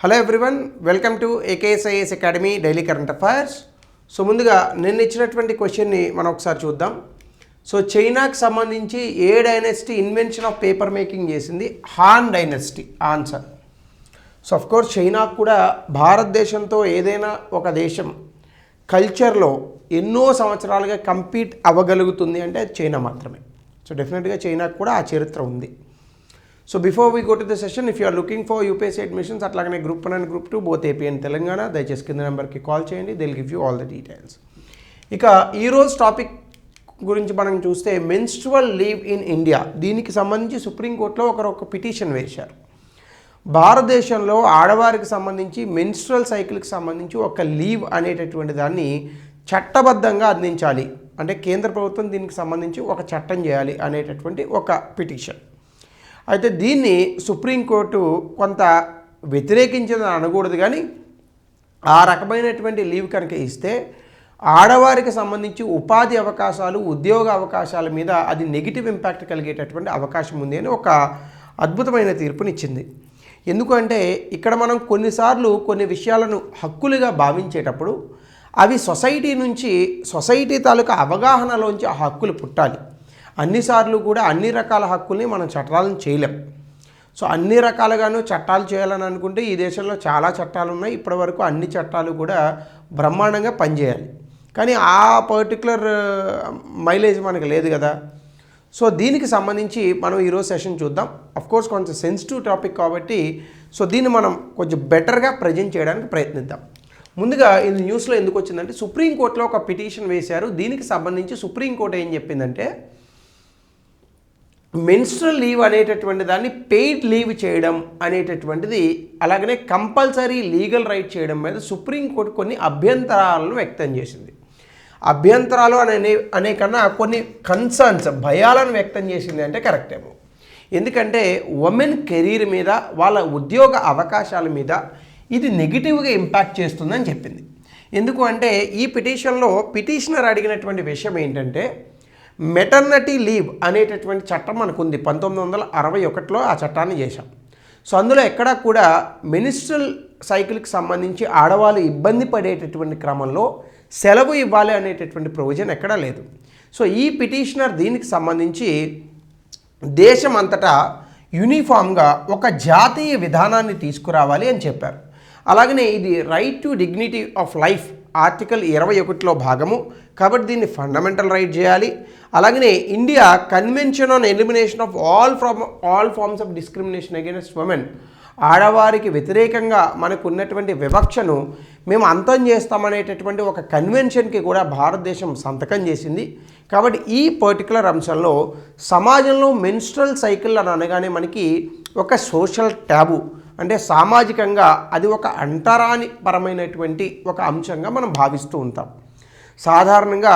Hello everyone, welcome to AKSIS academy daily current affairs. So ముందుగా నిన్న ఇచ్చినటువంటి క్వశ్చన్ని మనం ఒకసారి చూద్దాం. సో చైనాకి సంబంధించి ఏ dynasty invention of paper making చేసింది? Han dynasty answer. So of course చైనాకు కూడా భారతదేశంతో ఏదైనా ఒక దేశం కల్చర్లో ఎన్నో సంవత్సరాలుగా కంపీట్ అవ్వగలుగుతుంది అంటే అది చైనా మాత్రమే. సో డెఫినెట్గా చైనాకు కూడా ఆ చరిత్ర ఉంది. So before we go to the session, if you are looking for UPSC admissions అట్లాగనే group 1 and group 2 both AP and Telangana, దయచేసి కింద నెంబర్కి కాల్ చేయండి. They will give you all the details. ఇక ఈరోజు టాపిక్ గురించి మనం చూస్తే మెన్స్ట్రువల్ లీవ్ ఇన్ ఇండియా. దీనికి సంబంధించి సుప్రీంకోర్టులో ఒక పిటిషన్ వేశారు. భారతదేశంలో ఆడవారికి సంబంధించి మెన్స్ట్రువల్ సైకిల్కి సంబంధించి ఒక లీవ్ అనేటటువంటి దాన్ని చట్టబద్ధంగా అందించాలి, అంటే కేంద్ర ప్రభుత్వం దీనికి సంబంధించి ఒక చట్టం చేయాలి అనేటటువంటి ఒక పిటిషన్. అయితే దీన్ని సుప్రీంకోర్టు కొంత వ్యతిరేకించిందని అనకూడదు, కానీ ఆ రకమైనటువంటి లీవ్ కనుక ఇస్తే ఆడవారికి సంబంధించి ఉపాధి అవకాశాలు, ఉద్యోగ అవకాశాల మీద అది నెగిటివ్ ఇంపాక్ట్ కలిగేటటువంటి అవకాశం ఉంది అని ఒక అద్భుతమైన తీర్పునిచ్చింది. ఎందుకంటే ఇక్కడ మనం కొన్నిసార్లు కొన్ని విషయాలను హక్కులుగా భావించేటప్పుడు అవి సొసైటీ తాలూకా అవగాహనలోంచి ఆ హక్కులు పుట్టాలి. అన్నిసార్లు కూడా అన్ని రకాల హక్కుల్ని మనం చట్టాలను చేయలేం. సో అన్ని రకాలుగాను చట్టాలు చేయాలని అనుకుంటే ఈ దేశంలో చాలా చట్టాలు ఉన్నాయి. ఇప్పటి వరకు అన్ని చట్టాలు కూడా బ్రహ్మాండంగా పనిచేయాలి, కానీ ఆ పర్టికులర్ మైలేజ్ మనకు లేదు కదా. సో దీనికి సంబంధించి మనం ఈరోజు సెషన్ చూద్దాం. అఫ్కోర్స్ కొంచెం సెన్సిటివ్ టాపిక్ కాబట్టి సో దీన్ని మనం కొంచెం బెటర్గా ప్రజెంట్ చేయడానికి ప్రయత్నిద్దాం. ముందుగా ఇది న్యూస్లో ఎందుకు వచ్చిందంటే సుప్రీంకోర్టులో ఒక పిటిషన్ వేశారు. దీనికి సంబంధించి సుప్రీంకోర్టు ఏం చెప్పిందంటే మెన్స్ట్రువల్ లీవ్ అనేటటువంటి దాన్ని పెయిడ్ లీవ్ చేయడం అనేటటువంటిది, అలాగనే కంపల్సరీ లీగల్ రైట్ చేయడం మీద సుప్రీంకోర్టు కొన్ని అభ్యంతరాలను వ్యక్తం చేసింది. అభ్యంతరాలు అనే కన్నా కొన్ని కన్సర్న్స్, భయాలను వ్యక్తం చేసింది అంటే కరెక్టేమో. ఎందుకంటే ఉమెన్ కెరీర్ మీద, వాళ్ళ ఉద్యోగ అవకాశాల మీద ఇది నెగిటివ్గా ఇంపాక్ట్ చేస్తుందని చెప్పింది. ఎందుకు అంటే ఈ పిటిషన్లో పిటిషనర్ అడిగినటువంటి విషయం ఏంటంటే మెటర్నిటీ లీవ్ అనేటటువంటి చట్టం మనకుంది. 1961లో ఆ చట్టాన్ని చేశాం. సో అందులో ఎక్కడా కూడా మెన్స్ట్రువల్ సైకిల్కి సంబంధించి ఆడవాళ్ళు ఇబ్బంది పడేటటువంటి క్రమంలో సెలవు ఇవ్వాలి అనేటటువంటి ప్రొవిజన్ ఎక్కడా లేదు. సో ఈ పిటిషనర్ దీనికి సంబంధించి దేశం అంతటా యూనిఫామ్గా ఒక జాతీయ విధానాన్ని తీసుకురావాలి అని చెప్పారు. అలాగనే ఇది right to dignity of life article 21లో భాగము కాబట్టి దీన్ని ఫండమెంటల్ రైట్ చేయాలి. అలాగనే India convention on elimination of all forms of discrimination against women, ఆడవారికి వ్యతిరేకంగా మనకు ఉన్నటువంటి వివక్షను మేము అంతం చేస్తామనేటటువంటి ఒక కన్వెన్షన్కి కూడా భారతదేశం సంతకం చేసింది. కాబట్టి ఈ పర్టికులర్ అంశంలో సమాజంలో మెన్స్ట్రువల్ సైకిల్ అని అనగానే మనకి ఒక సోషల్ ట్యాబు, అంటే సామాజికంగా అది ఒక అంటరాని పరమైనటువంటి ఒక అంశంగా మనం భావిస్తూ ఉంటాం. సాధారణంగా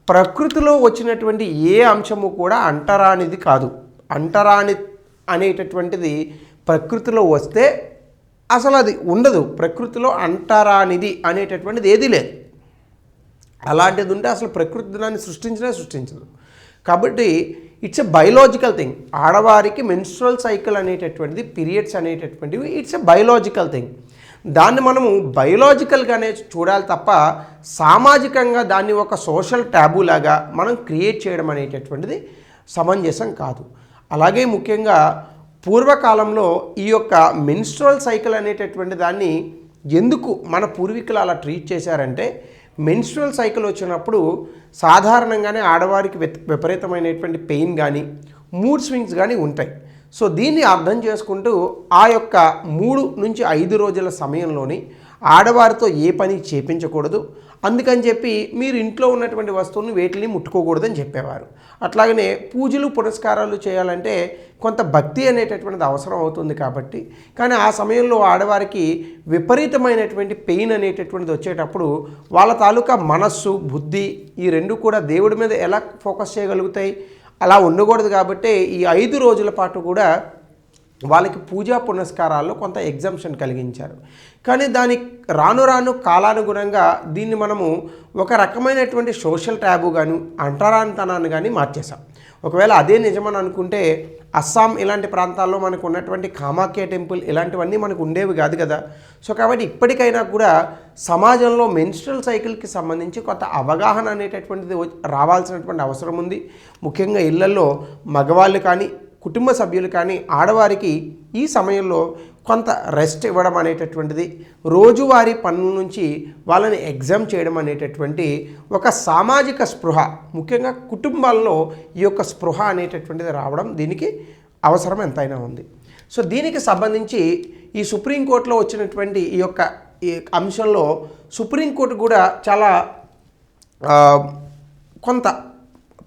ప్రకృతిలో వచ్చినటువంటి ఏ అంశము కూడా అంటరానిది కాదు. అంటరాని అనేటటువంటిది ప్రకృతిలో వస్తే అసలు అది ఉండదు. ప్రకృతిలో అంటరానిది అనేటటువంటిది ఏదీ లేదు. అలాంటిది ఉంటే అసలు ప్రకృతి దాన్ని సృష్టించదు. కాబట్టి ఇట్స్ ఎ బయలాజికల్ థింగ్. ఆడవారికి మెన్స్ట్రువల్ సైకిల్ అనేటటువంటిది, పీరియడ్స్ అనేటటువంటివి ఇట్స్ ఎ బయలాజికల్ థింగ్. దాన్ని మనము బయలాజికల్గానే చూడాలి తప్ప సామాజికంగా దాన్ని ఒక సోషల్ ట్యాబు లాగా మనం క్రియేట్ చేయడం అనేటటువంటిది సమంజసం కాదు. అలాగే ముఖ్యంగా పూర్వకాలంలో ఈ యొక్క మెన్స్ట్రువల్ సైకిల్ అనేటటువంటి దాన్ని ఎందుకు మన పూర్వీకులు అలా ట్రీట్ చేశారంటే మెన్స్ట్రువల్ సైకిల్ వచ్చినప్పుడు సాధారణంగానే ఆడవారికి విపరీతమైనటువంటి పెయిన్ కానీ మూడ్ స్వింగ్స్ కానీ ఉంటాయి. సో దీన్ని అర్థం చేసుకుంటూ ఆ యొక్క 3 నుంచి 5 రోజుల సమయంలోని ఆడవారితో ఏ పని చేపించకూడదు, అందుకని చెప్పి మీరు ఇంట్లో ఉన్నటువంటి వస్తువులను వేటిని ముట్టుకోకూడదని చెప్పేవారు. అట్లాగనే పూజలు పునస్కారాలు చేయాలంటే కొంత భక్తి అనేటటువంటిది అవసరం అవుతుంది కాబట్టి, కానీ ఆ సమయంలో ఆడవారికి విపరీతమైనటువంటి పెయిన్ అనేటటువంటిది వచ్చేటప్పుడు వాళ్ళ తాలూకా మనస్సు, బుద్ధి ఈ రెండు కూడా దేవుడి మీద ఎలా ఫోకస్ చేయగలుగుతాయి? అలా ఉండకూడదు. కాబట్టి ఈ 5 రోజుల పాటు కూడా వాళ్ళకి పూజా పునస్కారాల్లో కొంత ఎగ్జంప్షన్ కలిగించారు. కానీ దాని రాను కాలానుగుణంగా దీన్ని మనము ఒక రకమైనటువంటి సోషల్ ట్యాబు కానీ అంటరానితనాన్ని కానీ మార్చేసాం. ఒకవేళ అదే నిజమని అనుకుంటే అస్సాం ఇలాంటి ప్రాంతాల్లో మనకు ఉన్నటువంటి కామాఖ్య టెంపుల్ ఇలాంటివన్నీ మనకు ఉండేవి కాదు కదా. సో కాబట్టి ఇప్పటికైనా కూడా సమాజంలో మెన్స్ట్రల్ సైకిల్కి సంబంధించి కొంత అవగాహన అనేటటువంటిది రావాల్సినటువంటి అవసరం ఉంది. ముఖ్యంగా ఇళ్లలో మగవాళ్ళు కానీ కుటుంబ సభ్యులు కానీ ఆడవారికి ఈ సమయంలో కొంత రెస్ట్ ఇవ్వడం అనేటటువంటిది, రోజువారీ పనుల నుంచి వాళ్ళని ఎగ్జామ్ చేయడం అనేటటువంటి ఒక సామాజిక స్పృహ, ముఖ్యంగా కుటుంబాల్లో ఈ యొక్క స్పృహ అనేటటువంటిది రావడం దీనికి అవసరం ఎంతైనా ఉంది. సో దీనికి సంబంధించి ఈ సుప్రీంకోర్టులో వచ్చినటువంటి ఈ అంశంలో సుప్రీంకోర్టు కూడా చాలా కొంత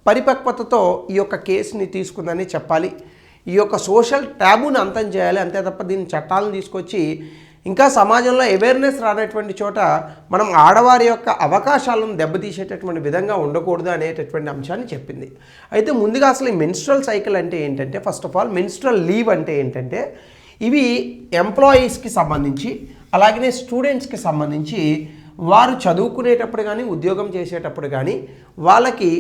పరిపక్వతతో ఈ యొక్క కేసుని తీసుకుందని చెప్పాలి. ఈ యొక్క సోషల్ ట్యాబుని అంతం చేయాలి, అంతే తప్ప దీని చట్టాలను తీసుకొచ్చి ఇంకా సమాజంలో అవేర్నెస్ రానటువంటి చోట మనం ఆడవారి యొక్క అవకాశాలను దెబ్బతీసేటటువంటి విధంగా ఉండకూడదు అనేటటువంటి అంశాన్ని చెప్పింది. అయితే ముందుగా అసలు ఈ మెన్స్ట్రల్ సైకిల్ అంటే ఏంటంటే, first of all menstrual leave అంటే ఏంటంటే, ఇవి ఎంప్లాయీస్కి సంబంధించి అలాగనే స్టూడెంట్స్కి సంబంధించి వారు చదువుకునేటప్పుడు కానీ ఉద్యోగం చేసేటప్పుడు కానీ వాళ్ళకి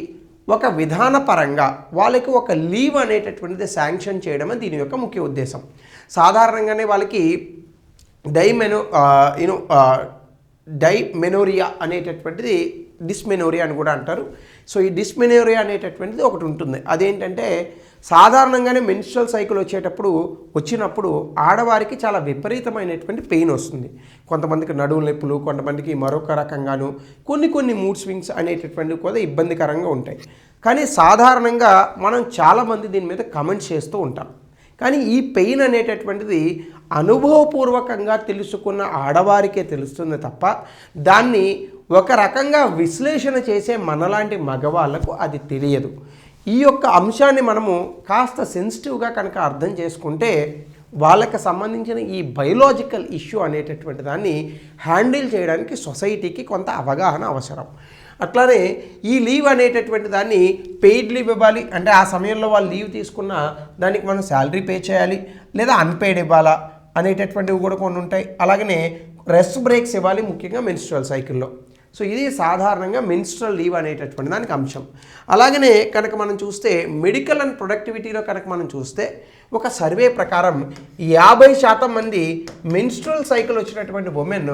ఒక విధానపరంగా వాళ్ళకి ఒక లీవ్ అనేటటువంటిది శాంక్షన్ చేయడం దీని యొక్క ముఖ్య ఉద్దేశం. సాధారణంగానే వాళ్ళకి డైమెనోరియా అనేటటువంటిది డిస్మెనోరియా అని కూడా అంటారు. సో ఈ డిస్మెనోరియా అనేటటువంటిది ఒకటి ఉంటుంది. అదేంటంటే సాధారణంగానే మెన్స్ట్రల్ సైకిల్ వచ్చినప్పుడు ఆడవారికి చాలా విపరీతమైనటువంటి పెయిన్ వస్తుంది. కొంతమందికి నడుము నొప్పులు, కొంతమందికి మరొక రకంగాను కొన్ని మూడ్ స్వింగ్స్ అనేటటువంటివి కూడా ఇబ్బందికరంగా ఉంటాయి. కానీ సాధారణంగా మనం చాలామంది దీని మీద కమెంట్స్ చేస్తూ ఉంటాం. కానీ ఈ పెయిన్ అనేటటువంటిది అనుభవపూర్వకంగా తెలుసుకున్న ఆడవారికే తెలుస్తుంది తప్ప దాన్ని ఒక రకంగా విశ్లేషణ చేసే మనలాంటి మగవాళ్లకు అది తెలియదు. ఈ యొక్క అంశాన్ని మనము కాస్త సెన్సిటివ్గా కనుక అర్థం చేసుకుంటే వాళ్ళకి సంబంధించిన ఈ బయోలాజికల్ ఇష్యూ అనేటటువంటి దాన్ని హ్యాండిల్ చేయడానికి సొసైటీకి కొంత అవగాహన అవసరం. అట్లానే ఈ లీవ్ అనేటటువంటి దాన్ని పెయిడ్ లీవ్ ఇవ్వాలి అంటే ఆ సమయంలో వాళ్ళు లీవ్ తీసుకున్న దానికి మనం శాలరీ పే చేయాలి, లేదా అన్పెయిడ్ ఇవ్వాలా అనేటటువంటివి కూడా కొన్ని ఉంటాయి. అలాగనే రెస్ట్ బ్రేక్స్ ఇవ్వాలి ముఖ్యంగా మెన్స్ట్రల్ సైకిల్లో. సో ఇది సాధారణంగా మెన్స్ట్రల్ లీవ్ అనేటటువంటి దానికి అంశం. అలాగనే కనుక మనం చూస్తే మెడికల్ అండ్ ప్రొడక్టివిటీలో కనుక మనం చూస్తే ఒక సర్వే ప్రకారం 50% మంది మెన్స్ట్రల్ సైకిల్ వచ్చినటువంటి ఉమెన్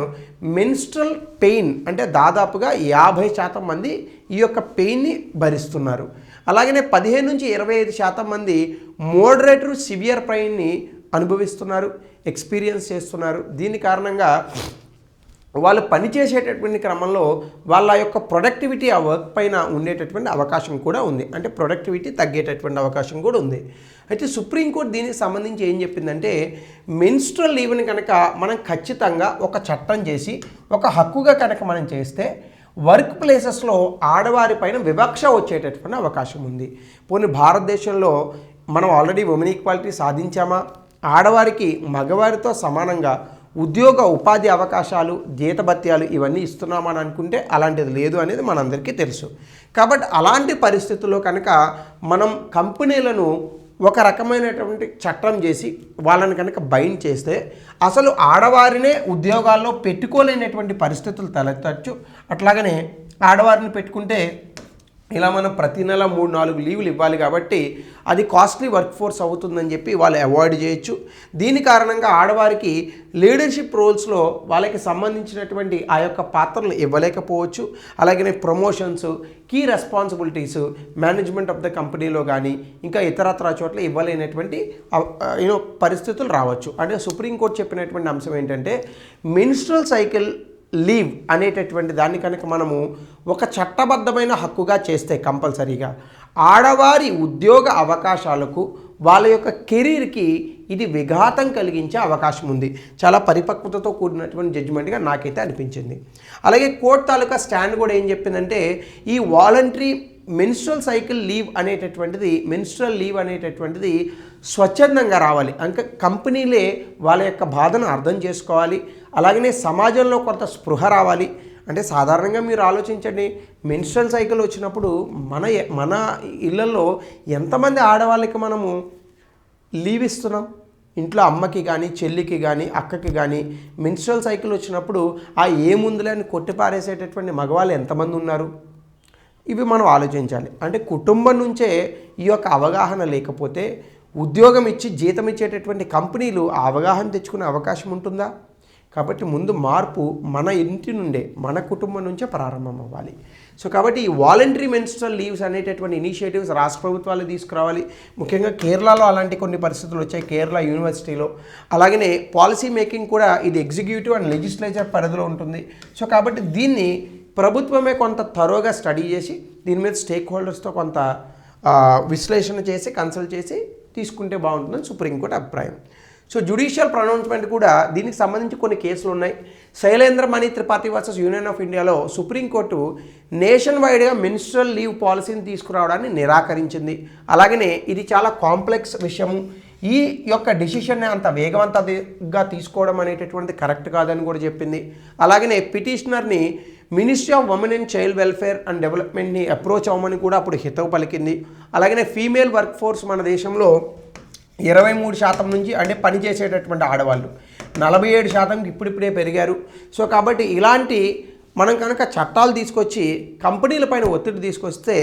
మెన్స్ట్రల్ పెయిన్ అంటే దాదాపుగా 50% మంది ఈ యొక్క పెయిన్ని భరిస్తున్నారు. అలాగనే 15 నుంచి 25% మంది మోడరేట్ టు సివియర్ పెయిన్ని అనుభవిస్తున్నారు, ఎక్స్పీరియన్స్ చేస్తున్నారు. దీని కారణంగా వాళ్ళు పనిచేసేటటువంటి క్రమంలో వాళ్ళ యొక్క ప్రొడక్టివిటీ ఆ వర్క్ పైన ఉండేటటువంటి అవకాశం కూడా ఉంది, అంటే ప్రొడక్టివిటీ తగ్గేటటువంటి అవకాశం కూడా ఉంది. అయితే సుప్రీంకోర్టు దీనికి సంబంధించి ఏం చెప్పిందంటే మెన్స్ట్రల్ లీవ్ని కనుక మనం ఖచ్చితంగా ఒక చట్టం చేసి ఒక హక్కుగా కనుక మనం చేస్తే వర్క్ ప్లేసెస్లో ఆడవారి పైన వివక్ష వచ్చేటటువంటి అవకాశం ఉంది. పోనీ భారతదేశంలో మనం ఆల్రెడీ ఉమెన్ ఈక్వాలిటీ సాధించామా, ఆడవారికి మగవారితో సమానంగా ఉద్యోగ ఉపాధి అవకాశాలు, జీతభత్యాలు ఇవన్నీ ఇస్తున్నామని అనుకుంటే అలాంటిది లేదు అనేది మనందరికీ తెలుసు. కాబట్టి అలాంటి పరిస్థితుల్లో కనుక మనం కంపెనీలను ఒక రకమైనటువంటి చట్టం చేసి వాళ్ళని కనుక బైండ్ చేస్తే అసలు ఆడవారినే ఉద్యోగాల్లో పెట్టుకోలేనటువంటి పరిస్థితులు తలెత్తచ్చు. అట్లాగనే ఆడవారిని పెట్టుకుంటే ఇలా మనం ప్రతి నెల 3-4 లీవులు ఇవ్వాలి కాబట్టి అది కాస్ట్లీ వర్క్ ఫోర్స్ అవుతుందని చెప్పి వాళ్ళు అవాయిడ్ చేయొచ్చు. దీని కారణంగా ఆడవారికి లీడర్షిప్ రోల్స్లో వాళ్ళకి సంబంధించినటువంటి ఆ యొక్క పాత్రలు ఇవ్వలేకపోవచ్చు. అలాగనే promotions, key responsibilities management of the కంపెనీలో కానీ ఇంకా ఇతరత్ర చోట్ల ఇవ్వలేనటువంటి పరిస్థితులు రావచ్చు. అంటే సుప్రీంకోర్టు చెప్పినటువంటి అంశం ఏంటంటే మెన్స్ట్రల్ సైకిల్ లీవ్ అనేటటువంటి దాన్ని కనుక మనము ఒక చట్టబద్ధమైన హక్కుగా చేస్తే కంపల్సరీగా ఆడవారి ఉద్యోగ అవకాశాలకు వాళ్ళ యొక్క కెరీర్కి ఇది విఘాతం కలిగించే అవకాశం ఉంది. చాలా పరిపక్వతతో కూడినటువంటి జడ్జిమెంట్గా నాకైతే అనిపించింది. అలాగే కోర్టు తాలూకా స్టాండ్ కూడా ఏం చెప్పిందంటే ఈ వాలంటరీ మెన్స్ట్రల్ సైకిల్ లీవ్ అనేటటువంటిది స్వచ్ఛందంగా రావాలి. అంటే కంపెనీలే వాళ్ళ యొక్క బాధను అర్థం చేసుకోవాలి. అలాగనే సమాజంలో కొంత స్పృహ రావాలి. అంటే సాధారణంగా మీరు ఆలోచించండి, మెన్స్ట్రల్ సైకిల్ వచ్చినప్పుడు మన ఇళ్లలో ఎంతమంది ఆడవాళ్ళకి మనము లీవ్ ఇస్తున్నాం? ఇంట్లో అమ్మకి కానీ, చెల్లికి కానీ, అక్కకి కానీ మెన్స్ట్రల్ సైకిల్ వచ్చినప్పుడు ఏముందులే అని కొట్టిపారేసేటటువంటి మగవాళ్ళు ఎంతమంది ఉన్నారు? ఇవి మనం ఆలోచించాలి. అంటే కుటుంబం నుంచే ఈ యొక్క అవగాహన లేకపోతే ఉద్యోగం ఇచ్చి జీతం ఇచ్చేటటువంటి కంపెనీలు ఆ అవగాహన తెచ్చుకునే అవకాశం ఉంటుందా? కాబట్టి ముందు మార్పు మన ఇంటి నుండే, మన కుటుంబం నుంచే ప్రారంభం అవ్వాలి. సో కాబట్టి ఈ వాలంటరీ మెన్స్ట్రల్ లీవ్స్ అనేటటువంటి ఇనిషియేటివ్స్ రాష్ట్ర ప్రభుత్వాలు తీసుకురావాలి. ముఖ్యంగా కేరళలో అలాంటి కొన్ని పరిస్థితులు వచ్చాయి, కేరళ యూనివర్సిటీలో. అలాగనే పాలసీ మేకింగ్ కూడా ఇది ఎగ్జిక్యూటివ్ అండ్ లెజిస్లేచర్ పరిధిలో ఉంటుంది. సో కాబట్టి దీన్ని ప్రభుత్వమే కొంత థరోగా స్టడీ చేసి దీని మీద స్టేక్ హోల్డర్స్తో కొంత విశ్లేషణ చేసి కన్సల్ట్ చేసి తీసుకుంటే బాగుంటుందని సుప్రీంకోర్టు అభిప్రాయం. సో జ్యుడిషియల్ ప్రొనౌన్స్మెంట్ కూడా దీనికి సంబంధించి కొన్ని కేసులు ఉన్నాయి. శైలేంద్ర మణి త్రిపాఠి వర్సెస్ యూనియన్ ఆఫ్ ఇండియాలో సుప్రీంకోర్టు నేషన్ వైడ్గా మెన్స్ట్రల్ లీవ్ పాలసీని తీసుకురావడాన్ని నిరాకరించింది. అలాగనే ఇది చాలా కాంప్లెక్స్ విషయము, ఈ యొక్క డిసిషన్ని అంత వేగవంతంగా తీసుకోవడం అనేటటువంటిది కరెక్ట్ కాదని కూడా చెప్పింది. అలాగనే పిటిషనర్ని ministry of women and child welfare and డెవలప్మెంట్ని అప్రోచ్ అవ్వమని కూడా అప్పుడు హితవు పలికింది. అలాగనే ఫీమేల్ వర్క్ ఫోర్స్ మన దేశంలో 23% నుంచి అంటే పనిచేసేటటువంటి ఆడవాళ్ళు 47%కి ఇప్పుడిప్పుడే పెరిగారు. సో కాబట్టి ఇలాంటి మనం కనుక చట్టాలు తీసుకొచ్చి కంపెనీలపైన ఒత్తిడి తీసుకొస్తే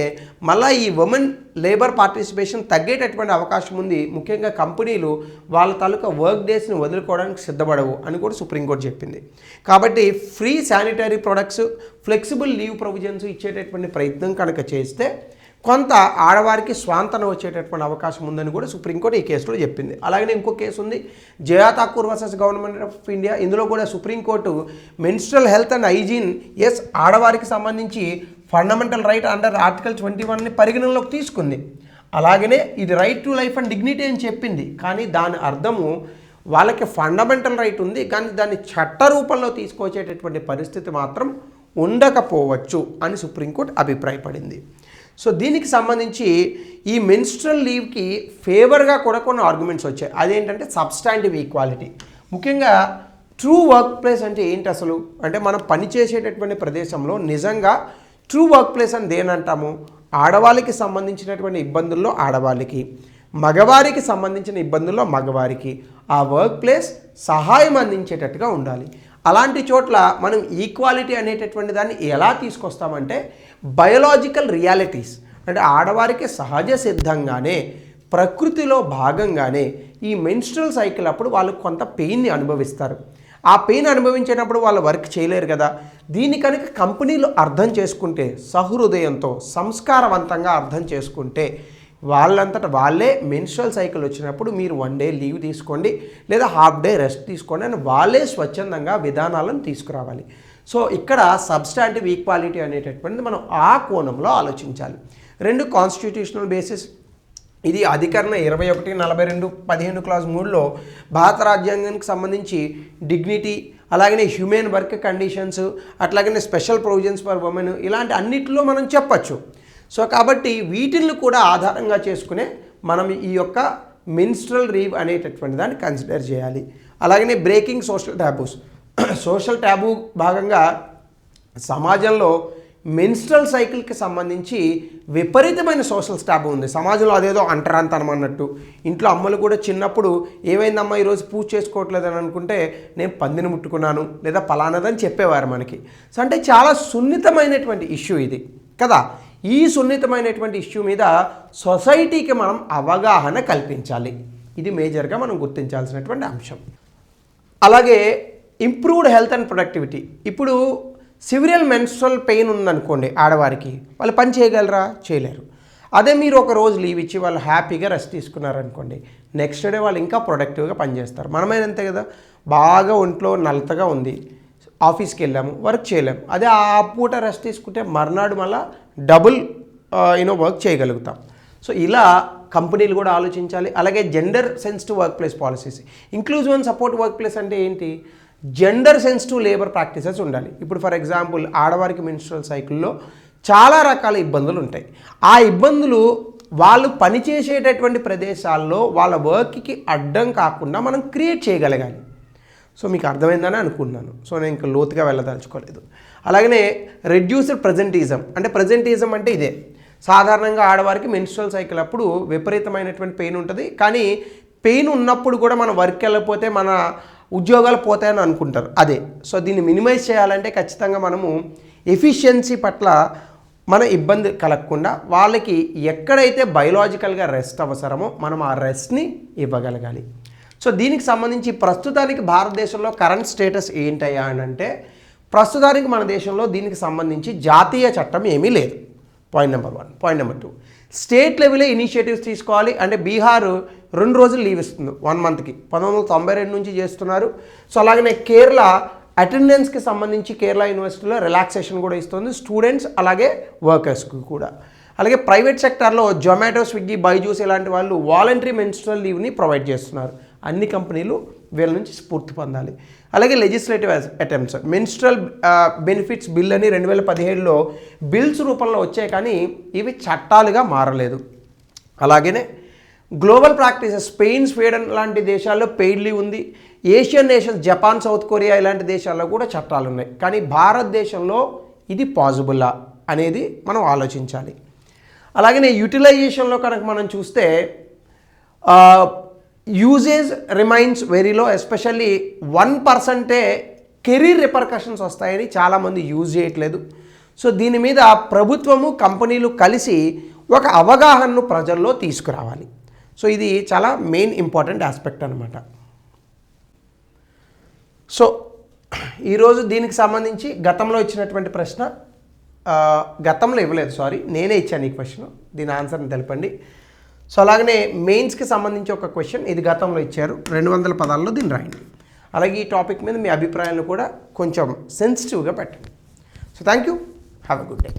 మళ్ళీ ఈ ఉమెన్ లేబర్ పార్టిసిపేషన్ తగ్గేటటువంటి అవకాశం ఉంది. ముఖ్యంగా కంపెనీలు వాళ్ళ తాలూకా వర్క్ డేస్ని వదులుకోవడానికి సిద్ధపడవు అని కూడా సుప్రీంకోర్టు చెప్పింది. కాబట్టి free sanitary products, flexible leave provisions ఇచ్చేటటువంటి ప్రయత్నం కనుక చేస్తే కొంత ఆడవారికి స్వాంతన వచ్చేటటువంటి అవకాశం ఉందని కూడా సుప్రీంకోర్టు ఈ కేసులో చెప్పింది. అలాగే ఇంకో కేసు ఉంది, Jaya Thakur versus government of India. ఇందులో కూడా supreme court menstrual health and hygiene ఆడవారికి సంబంధించి ఫండమెంటల్ రైట్ అండర్ ఆర్టికల్ 21ని పరిగణనలోకి తీసుకుంది. అలాగనే ఇది right to life and dignity అని చెప్పింది. కానీ దాని అర్థము వాళ్ళకి ఫండమెంటల్ రైట్ ఉంది, కానీ దాన్ని చట్ట రూపంలో తీసుకొచ్చేటటువంటి పరిస్థితి మాత్రం ఉండకపోవచ్చు అని సుప్రీంకోర్టు అభిప్రాయపడింది. సో దీనికి సంబంధించి ఈ మెన్స్ట్రల్ లీవ్కి ఫేవర్గా కూడా కొన్ని ఆర్గ్యుమెంట్స్ వచ్చాయి. అదేంటంటే సబ్స్టాంటివ్ ఈక్వాలిటీ. ముఖ్యంగా ట్రూ వర్క్ ప్లేస్ అంటే ఏంటి అసలు అంటే మనం పనిచేసేటటువంటి ప్రదేశంలో నిజంగా ట్రూ వర్క్ ప్లేస్ అని దేనంటాము? ఆడవాళ్ళకి సంబంధించినటువంటి ఇబ్బందుల్లో ఆడవాళ్ళకి, మగవారికి సంబంధించిన ఇబ్బందుల్లో మగవారికి ఆ వర్క్ ప్లేస్ సహాయం అందించేటట్టుగా ఉండాలి. అలాంటి చోట్ల మనం ఈక్వాలిటీ అనేటటువంటి దాన్ని ఎలా తీసుకొస్తామంటే బయోలాజికల్ రియాలిటీస్ అంటే ఆడవారికి సహజ సిద్ధంగానే ప్రకృతిలో భాగంగానే ఈ మెన్స్ట్రల్ సైకిల్ అప్పుడు వాళ్ళు కొంత పెయిన్ని అనుభవిస్తారు. ఆ పెయిన్ అనుభవించేటప్పుడు వాళ్ళు వర్క్ చేయలేరు కదా. దీన్ని కనుక కంపెనీలు అర్థం చేసుకుంటే, సహృదయంతో సంస్కారవంతంగా అర్థం చేసుకుంటే వాళ్ళంతటా వాళ్ళే మెన్స్ట్రల్ సైకిల్ వచ్చినప్పుడు మీరు 1 డే లీవ్ తీసుకోండి లేదా హాఫ్ డే రెస్ట్ తీసుకోండి అని వాళ్ళే స్వచ్ఛందంగా విధానాలను తీసుకురావాలి. సో ఇక్కడ సబ్స్టాంటివ్ ఈక్వాలిటీ అనేటటువంటిది మనం ఆ కోణంలో ఆలోచించాలి. 2 కాన్స్టిట్యూషనల్ బేసిస్. ఇది అధికరణ 21, 42, 15 క్లాస్ 3లో భారత రాజ్యాంగానికి సంబంధించి డిగ్నిటీ, అలాగనే హ్యూమన్ వర్క్ కండిషన్స్, అట్లాగనే స్పెషల్ ప్రొవిజన్స్ ఫర్ ఉమెన్ ఇలాంటి అన్నిటిలో మనం చెప్పచ్చు. సో కాబట్టి వీటిని కూడా ఆధారంగా చేసుకునే మనం ఈ యొక్క మెన్స్ట్రల్ లీవ్ అనేటటువంటి దాన్ని కన్సిడర్ చేయాలి. అలాగనే బ్రేకింగ్ సోషల్ ట్యాబూస్. సోషల్ ట్యాబూ భాగంగా సమాజంలో మెన్స్ట్రల్ సైకిల్కి సంబంధించి విపరీతమైన సోషల్ ట్యాబూ ఉంది. సమాజంలో అదేదో అంటరాంతనం అన్నట్టు. ఇంట్లో అమ్మలు కూడా చిన్నప్పుడు ఏమైందమ్మా ఈరోజు పూజ చేసుకోవట్లేదని అనుకుంటే నేను పందిని ముట్టుకున్నాను లేదా పలానాదని చెప్పేవారు మనకి. సో అంటే చాలా సున్నితమైనటువంటి ఇష్యూ ఇది కదా. ఈ సున్నితమైనటువంటి ఇష్యూ మీద సొసైటీకి మనం అవగాహన కల్పించాలి. ఇది మేజర్గా మనం గుర్తించాల్సినటువంటి అంశం. అలాగే ఇంప్రూవ్డ్ హెల్త్ అండ్ ప్రొడక్టివిటీ. ఇప్పుడు సివియర్ మెన్స్ట్రల్ పెయిన్ ఉందనుకోండి ఆడవారికి, వాళ్ళు పని చేయగలరా? చేయలేరు. అదే మీరు ఒక రోజు లీవ్ ఇచ్చి వాళ్ళు హ్యాపీగా రెస్ట్ తీసుకున్నారనుకోండి, నెక్స్ట్ డే వాళ్ళు ఇంకా ప్రొడక్టివ్గా పనిచేస్తారు. మనమైనంతే కదా, బాగా ఒంట్లో నలతగా ఉంది, ఆఫీస్కి వెళ్ళాము, వర్క్ చేయలేము. అదే ఆ పూట రెస్ట్ తీసుకుంటే మర్నాడు మళ్ళీ డబుల్ వర్క్ చేయగలుగుతాం. సో ఇలా కంపెనీలు కూడా ఆలోచించాలి. అలాగే gender sensitive work place policies. Inclusive and support work place అంటే ఏంటి? జెండర్ సెన్సిటివ్ లేబర్ ప్రాక్టీసెస్ ఉండాలి. ఇప్పుడు ఫర్ ఎగ్జాంపుల్ ఆడవారికి మెన్స్ట్రల్ సైకిల్లో చాలా రకాల ఇబ్బందులు ఉంటాయి. ఆ ఇబ్బందులు వాళ్ళు పనిచేసేటటువంటి ప్రదేశాల్లో వాళ్ళ వర్క్కి అడ్డం కాకుండా మనం క్రియేట్ చేయగలగాలి. సో మీకు అర్థమైందని అనుకుంటున్నాను. సో నేను ఇంకా లోతుగా వెళ్ళదలుచుకోలేదు. అలాగనే రెడ్యూస్డ్ ప్రజెంటిజం. అంటే ప్రజెంటిజం అంటే ఇదే, సాధారణంగా ఆడవారికి మెన్స్ట్రల్ సైకిల్ అప్పుడు విపరీతమైనటువంటి పెయిన్ ఉంటుంది. కానీ పెయిన్ ఉన్నప్పుడు కూడా మన వర్క్ వెళ్ళకపోతే మన ఉద్యోగాలు పోతాయని అనుకుంటారు. అదే సో దీన్ని మినిమైజ్ చేయాలంటే ఖచ్చితంగా మనము ఎఫిషియన్సీ పట్ల మన ఇబ్బంది కలగకుండా వాళ్ళకి ఎక్కడైతే బయలాజికల్గా రెస్ట్ అవసరమో మనం ఆ రెస్ట్ని ఇవ్వగలగాలి. సో దీనికి సంబంధించి ప్రస్తుతానికి భారతదేశంలో కరెంట్ స్టేటస్ ఏంటయ్యా అని అంటే, ప్రస్తుతానికి మన దేశంలో దీనికి సంబంధించి జాతీయ చట్టం ఏమీ లేదు. Point number 1. Point number 2, state లెవెలే ఇనిషియేటివ్స్ తీసుకోవాలి. అంటే బీహార్ 2 రోజులు లీవ్ ఇస్తుంది 1 మంత్కి, 1992 నుంచి చేస్తున్నారు. సో అలాగనే కేరళ అటెండెన్స్కి సంబంధించి కేరళ యూనివర్సిటీలో రిలాక్సేషన్ కూడా ఇస్తుంది స్టూడెంట్స్ అలాగే వర్కర్స్కి కూడా. అలాగే ప్రైవేట్ సెక్టార్లో జొమాటో, స్విగ్గీ, బైజూస్ ఇలాంటి వాళ్ళు వాలంటరీ మెన్స్ట్రల్ లీవ్ని ప్రొవైడ్ చేస్తున్నారు. అన్ని కంపెనీలు వీళ్ళ నుంచి స్ఫూర్తి పొందాలి. అలాగే legislative attempts, menstrual benefits bill అని 2017లో బిల్స్ రూపంలో వచ్చాయి, కానీ ఇవి చట్టాలుగా మారలేదు. అలాగనే గ్లోబల్ ప్రాక్టీసెస్, స్పెయిన్, స్వీడన్ లాంటి దేశాల్లో పెయిడ్ లీవ్ ఉంది. Asian nations Japan, south Korea ఇలాంటి దేశాల్లో కూడా చట్టాలు ఉన్నాయి. కానీ భారతదేశంలో ఇది పాసిబులా అనేది మనం ఆలోచించాలి. అలాగనే యూటిలైజేషన్లో కనుక మనం చూస్తే usage remains very low, especially 1% career repercussions వస్తాయని చాలామంది యూజ్ చేయట్లేదు. సో దీని మీద ప్రభుత్వము కంపెనీలు కలిసి ఒక అవగాహనను ప్రజల్లో తీసుకురావాలి. సో ఇది చాలా మెయిన్ ఇంపార్టెంట్ ఆస్పెక్ట్ అనమాట. సో ఈరోజు దీనికి సంబంధించి గతంలో ఇచ్చినటువంటి ప్రశ్న, గతంలో ఇవ్వలేదు, సారీ, నేనే ఇచ్చాను ఈ క్వశ్చన్, దీని ఆన్సర్ని తెలపండి. సో అలాగనే మెయిన్స్కి సంబంధించి ఒక క్వశ్చన్, ఇది గతంలో ఇచ్చారు, 200 పదాల్లో దీన్ని రాయండి. అలాగే ఈ టాపిక్ మీద మీ అభిప్రాయాలను కూడా కొంచెం సెన్సిటివ్గా పెట్టండి. So thank you, have a good day.